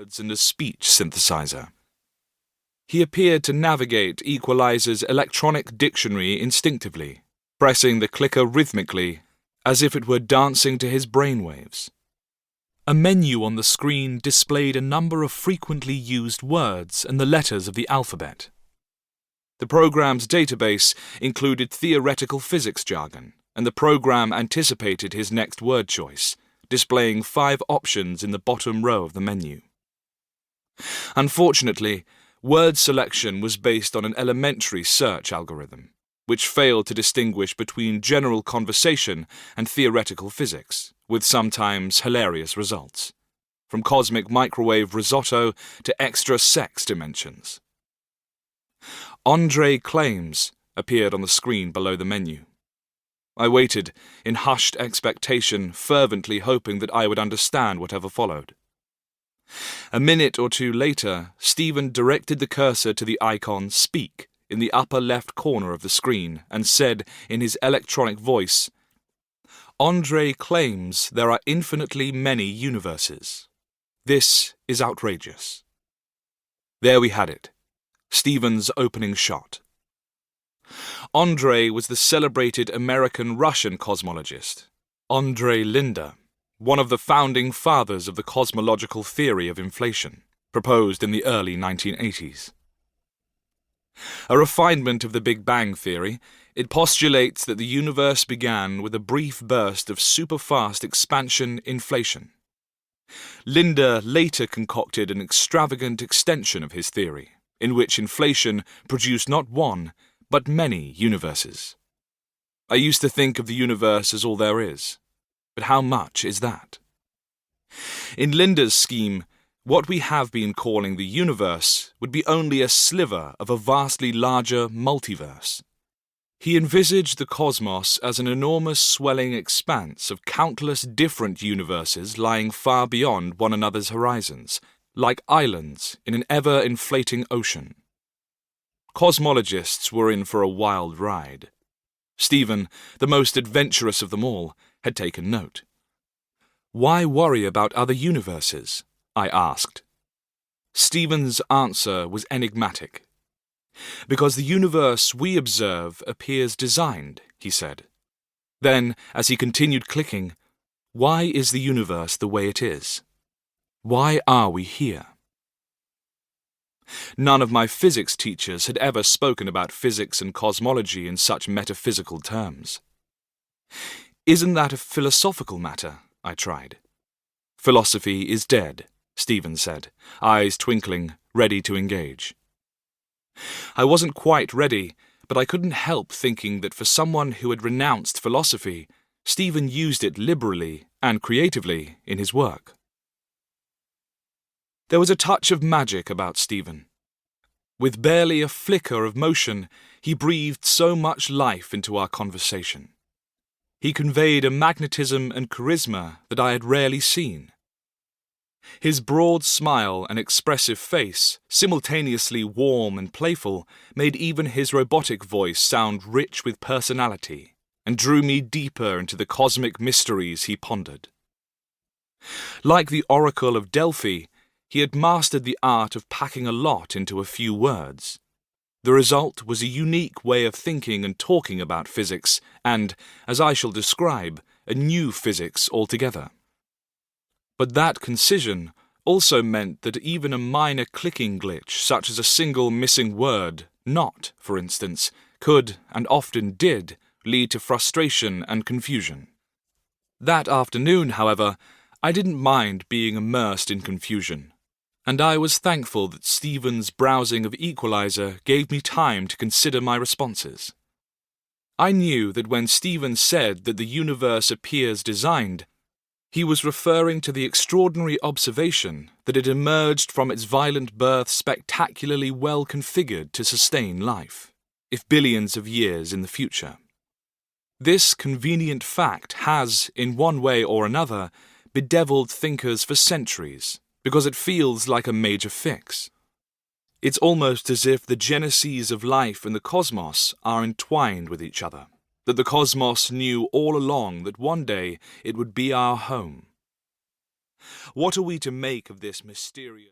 words and a speech synthesizer. He appeared to navigate Equalizer's electronic dictionary instinctively, pressing the clicker rhythmically, as if it were dancing to his brainwaves. A menu on the screen displayed a number of frequently used words and the letters of the alphabet. The program's database included theoretical physics jargon, and the program anticipated his next word choice, displaying 5 options in the bottom row of the menu. Unfortunately, word selection was based on an elementary search algorithm, which failed to distinguish between general conversation and theoretical physics, with sometimes hilarious results, from cosmic microwave risotto to extra sex dimensions. Andre claims appeared on the screen below the menu. I waited, in hushed expectation, fervently hoping that I would understand whatever followed. A minute or two later, Stephen directed the cursor to the icon Speak in the upper left corner of the screen and said in his electronic voice, "Andre claims there are infinitely many universes. This is outrageous." There we had it, Stephen's opening shot. Andre was the celebrated American-Russian cosmologist, Andrei Linder, one of the founding fathers of the cosmological theory of inflation, proposed in the early 1980s. A refinement of the Big Bang theory, it postulates that the universe began with a brief burst of superfast expansion-inflation. Linder later concocted an extravagant extension of his theory, in which inflation produced not one, but many universes. I used to think of the universe as all there is. But how much is that? In Linder's scheme, what we have been calling the universe would be only a sliver of a vastly larger multiverse. He envisaged the cosmos as an enormous swelling expanse of countless different universes lying far beyond one another's horizons, like islands in an ever-inflating ocean. Cosmologists were in for a wild ride. Stephen, the most adventurous of them all, had taken note. "Why worry about other universes?" I asked. Stephen's answer was enigmatic. "Because the universe we observe appears designed," he said. Then, as he continued clicking, "Why is the universe the way it is? Why are we here?" None of my physics teachers had ever spoken about physics and cosmology in such metaphysical terms. "Isn't that a philosophical matter?" I tried. "Philosophy is dead," Stephen said, eyes twinkling, ready to engage. I wasn't quite ready, but I couldn't help thinking that for someone who had renounced philosophy, Stephen used it liberally and creatively in his work. There was a touch of magic about Stephen. With barely a flicker of motion, he breathed so much life into our conversation. He conveyed a magnetism and charisma that I had rarely seen. His broad smile and expressive face, simultaneously warm and playful, made even his robotic voice sound rich with personality and drew me deeper into the cosmic mysteries he pondered. Like the Oracle of Delphi, he had mastered the art of packing a lot into a few words. The result was a unique way of thinking and talking about physics and, as I shall describe, a new physics altogether. But that concision also meant that even a minor clicking glitch, such as a single missing word, not, for instance, could, and often did, lead to frustration and confusion. That afternoon, however, I didn't mind being immersed in confusion, and I was thankful that Stephen's browsing of Equalizer gave me time to consider my responses. I knew that when Stephen said that the universe appears designed, he was referring to the extraordinary observation that it emerged from its violent birth spectacularly well configured to sustain life, if billions of years in the future. This convenient fact has, in one way or another, bedeviled thinkers for centuries, because it feels like a major fix. It's almost as if the geneses of life and the cosmos are entwined with each other, that the cosmos knew all along that one day it would be our home. What are we to make of this mysterious